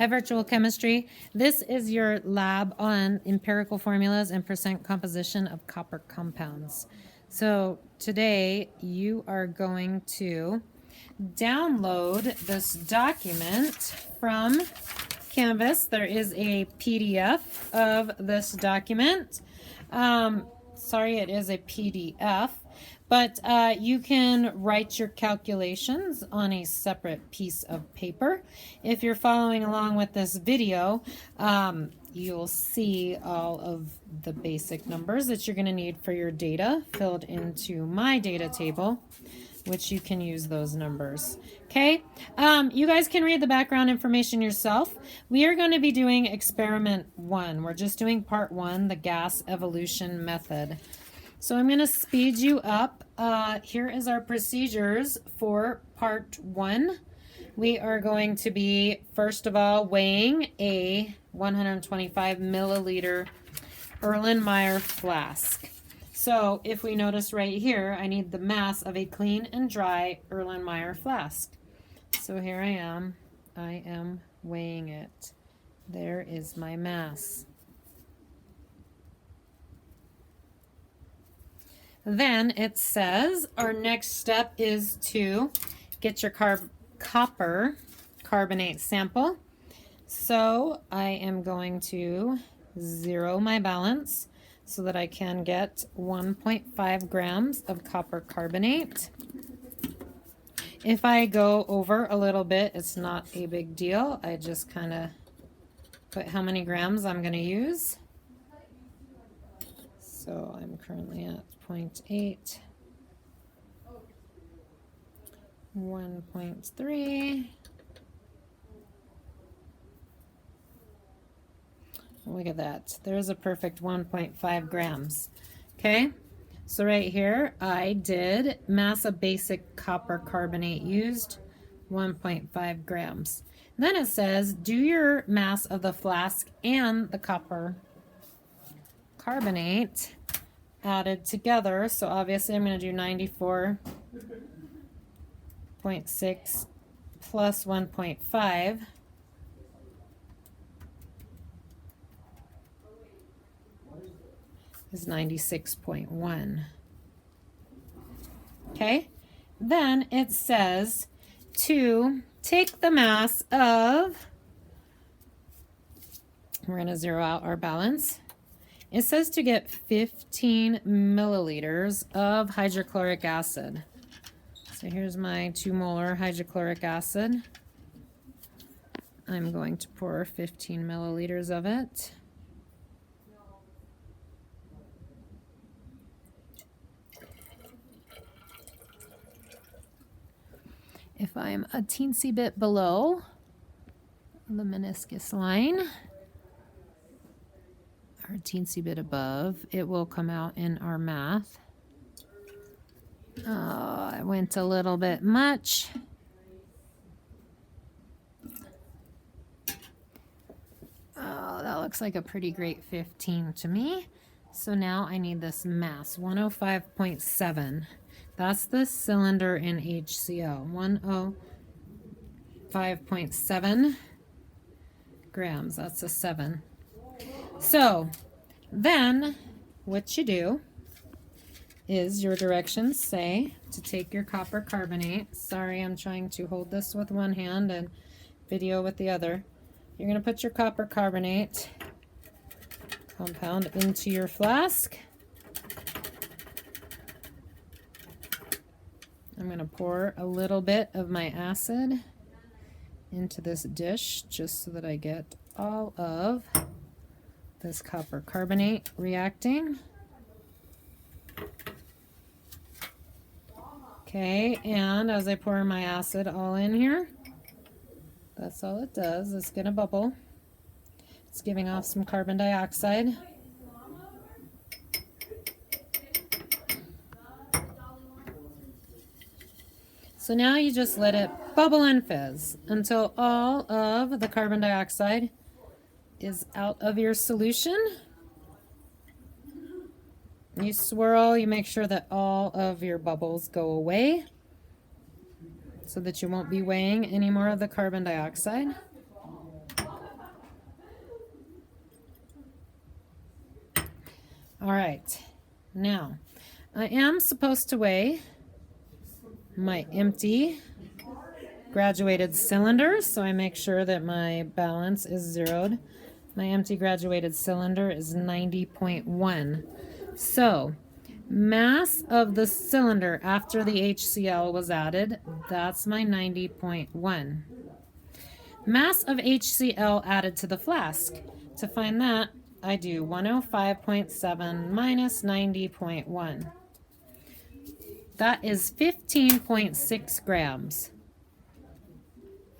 Hi, Virtual Chemistry. This is your lab on empirical formulas and percent composition of copper compounds. So today you are going to download this document from Canvas. There is a PDF of this document. Sorry, it is a PDF. But you can write your calculations on a separate piece of paper. If you're following along with this video, you'll see all of the basic numbers that you're going to need for your data filled into my data table, which you can use those numbers. Okay, you guys can read the background information yourself. We are going to be doing experiment 1. We're just doing part 1, the gas evolution method. So I'm going to speed you up. Here is our procedures for part 1. We are going to be, first of all, weighing a 125 milliliter Erlenmeyer flask. So if we notice right here, I need the mass of a clean and dry Erlenmeyer flask. So here I am weighing it. There is my mass. Then it says our next step is to get your copper carbonate sample. So I am going to zero my balance so that I can get 1.5 grams of copper carbonate. If I go over a little bit, it's not a big deal. I just kind of put how many grams I'm going to use. So I'm currently at 0.8, 1.3. Look at that. There's a perfect 1.5 grams. Okay, so right here I did mass of basic copper carbonate used, 1.5 grams. Then it says do your mass of the flask and the copper carbonate added together. So obviously I'm going to do 94.6 plus 1.5 is 96.1. Okay, then it says to take the mass of, we're going to zero out our balance. It says to get 15 milliliters of hydrochloric acid. So here's my 2 molar hydrochloric acid. I'm going to pour 15 milliliters of it. If I'm a teensy bit below the meniscus line, or a teensy bit above, it will come out in our math. Oh, I went a little bit much. Oh, that looks like a pretty great 15 to me. So now I need this mass, 105.7. That's the cylinder in HCl, 105.7 grams. That's a 7. So then what you do is your directions say to take your copper carbonate. Sorry, I'm trying to hold this with one hand and video with the other. You're going to put your copper carbonate compound into your flask. I'm going to pour a little bit of my acid into this dish just so that I get all of this copper carbonate reacting. Okay, and as I pour my acid all in here, that's all it does. It's going to bubble. It's giving off some carbon dioxide. So now you just let it bubble and fizz until all of the carbon dioxide is out of your solution. You swirl, you make sure that all of your bubbles go away so that you won't be weighing any more of the carbon dioxide. All right, now I am supposed to weigh my empty graduated cylinder, so I make sure that my balance is zeroed. My empty graduated cylinder is 90.1. So mass of the cylinder after the HCl was added, that's my 90.1. Mass of HCl added to the flask. To find that, I do 105.7 minus 90.1. That is 15.6 grams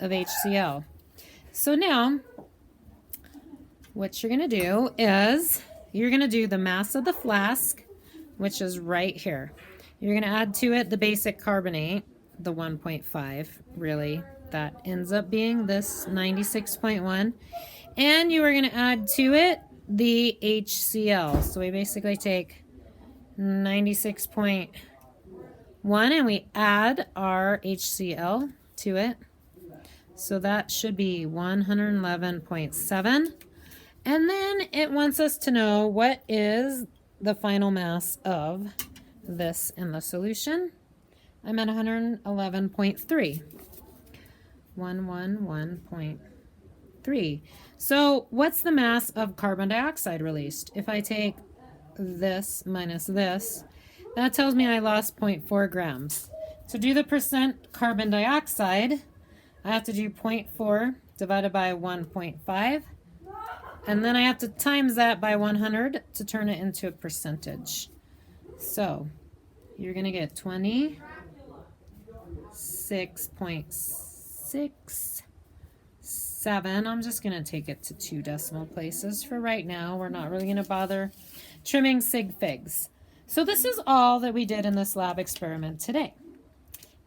of HCl. So now, what you're going to do is you're going to do the mass of the flask, which is right here. You're going to add to it the basic carbonate, the 1.5, really. That ends up being this 96.1. And you are going to add to it the HCl. So we basically take 96.1 and we add our HCl to it. So that should be 111.7. And then it wants us to know what is the final mass of this in the solution. I'm at 111.3. 111.3. So what's the mass of carbon dioxide released? If I take this minus this, that tells me I lost 0.4 grams. To do the percent carbon dioxide, I have to do 0.4 divided by 1.5. And then I have to times that by 100 to turn it into a percentage. So you're going to get 26.67. I'm just going to take it to 2 decimal places for right now. We're not really going to bother trimming sig figs. So this is all that we did in this lab experiment today.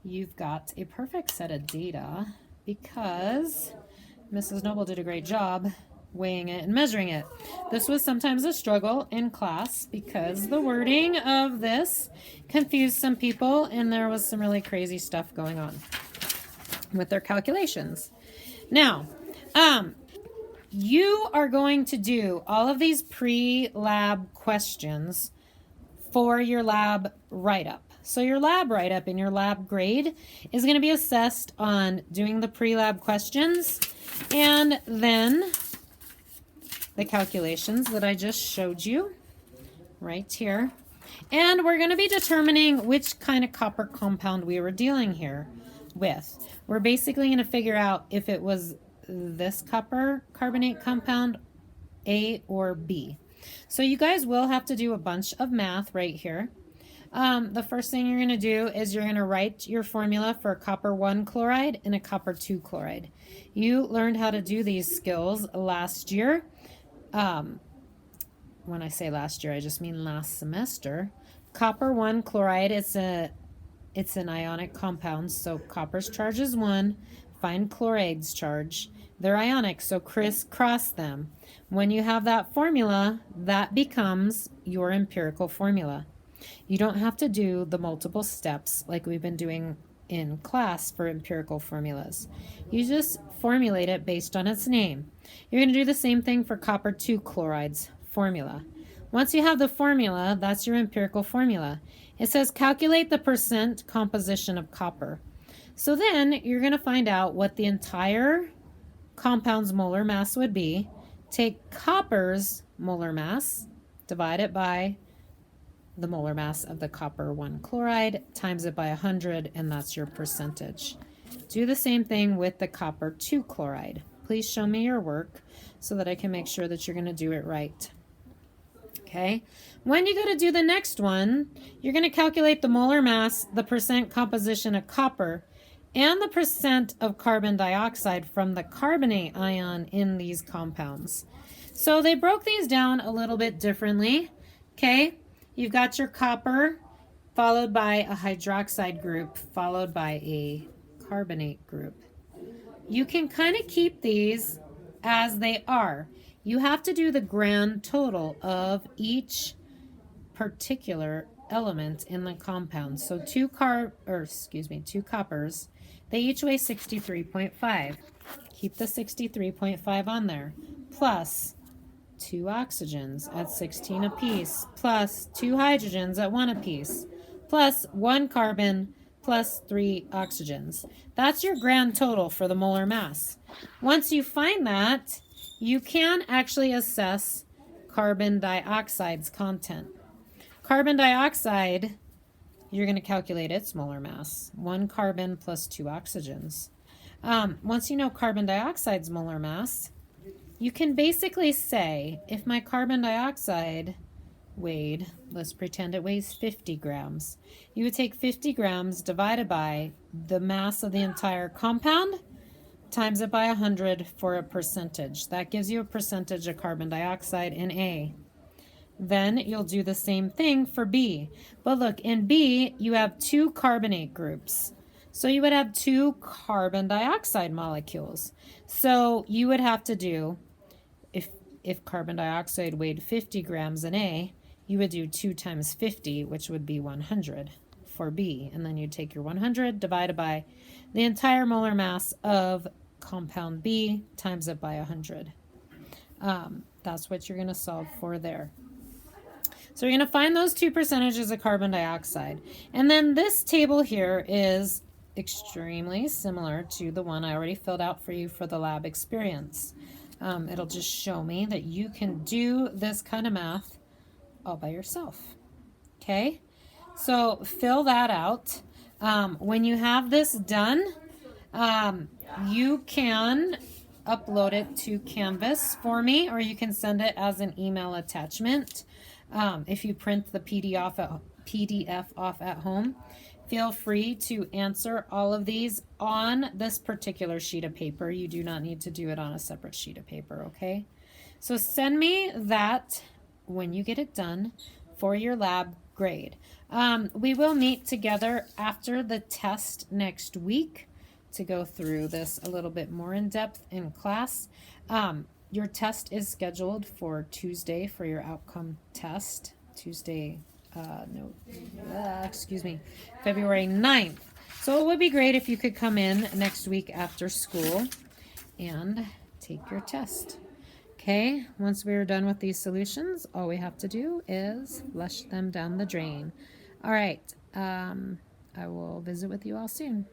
You've got a perfect set of data because Mrs. Noble did a great job weighing it and measuring it. This was sometimes a struggle in class because the wording of this confused some people and there was some really crazy stuff going on with their calculations. Now, you are going to do all of these pre-lab questions for your lab write-up. So your lab write-up and your lab grade is going to be assessed on doing the pre-lab questions and then the calculations that I just showed you right here. And we're going to be determining which kind of copper compound we were dealing here with. We're basically going to figure out if it was this copper carbonate compound, A or B. So you guys will have to do a bunch of math right here. The first thing you're going to do is you're going to write your formula for a copper 1 chloride and a copper 2 chloride. You learned how to do these skills last year. When I say last year, I just mean last semester. Copper 1 chloride, it's an ionic compound, so copper's charge is 1. Find chloride's charge. They're ionic, so crisscross them. When you have that formula, that becomes your empirical formula. You don't have to do the multiple steps like we've been doing in class for empirical formulas. You just formulate it based on its name. You're going to do the same thing for copper 2 chloride's formula. Once you have the formula, that's your empirical formula. It says calculate the percent composition of copper. So then you're going to find out what the entire compound's molar mass would be. Take copper's molar mass, divide it by the molar mass of the copper 1 chloride, times it by 100, and that's your percentage. Do the same thing with the copper 2 chloride. Please show me your work so that I can make sure that you're going to do it right. Okay, when you go to do the next one, you're going to calculate the molar mass, the percent composition of copper, and the percent of carbon dioxide from the carbonate ion in these compounds. So they broke these down a little bit differently. Okay, you've got your copper followed by a hydroxide group followed by a carbonate group. You can kind of keep these as they are. You have to do the grand total of each particular element in the compound. So two coppers, they each weigh 63.5. Keep the 63.5 on there. Plus 2 oxygens at 16 apiece, plus 2 hydrogens at 1 apiece, plus 1 carbon, plus 3 oxygens. That's your grand total for the molar mass. Once you find that, you can actually assess carbon dioxide's content. Carbon dioxide, you're going to calculate its molar mass, 1 carbon plus 2 oxygens. Once you know carbon dioxide's molar mass, you can basically say, if my carbon dioxide weighed, let's pretend it weighs 50 grams, you would take 50 grams divided by the mass of the entire compound, times it by 100 for a percentage. That gives you a percentage of carbon dioxide in A. Then you'll do the same thing for B. But look, in B, you have 2 carbonate groups. So you would have 2 carbon dioxide molecules. So you would have to do, if carbon dioxide weighed 50 grams in A, you would do 2 times 50, which would be 100 for B. And then you'd take your 100 divided by the entire molar mass of compound B, times it by 100. That's what you're going to solve for there. So you're going to find those 2 percentages of carbon dioxide. And then this table here is extremely similar to the one I already filled out for you for the lab experience. It'll just show me that you can do this kind of math all by yourself. Okay? So fill that out. When you have this done, you can upload it to Canvas for me, or you can send it as an email attachment. If you print the PDF off at home, feel free to answer all of these on this particular sheet of paper. You do not need to do it on a separate sheet of paper, okay? So send me that when you get it done for your lab grade. We will meet together after the test next week to go through this a little bit more in depth in class. Your test is scheduled for Tuesday for your outcome test. February 9th. So it would be great if you could come in next week after school and take your test. Okay, once we are done with these solutions, all we have to do is flush them down the drain. All right, I will visit with you all soon.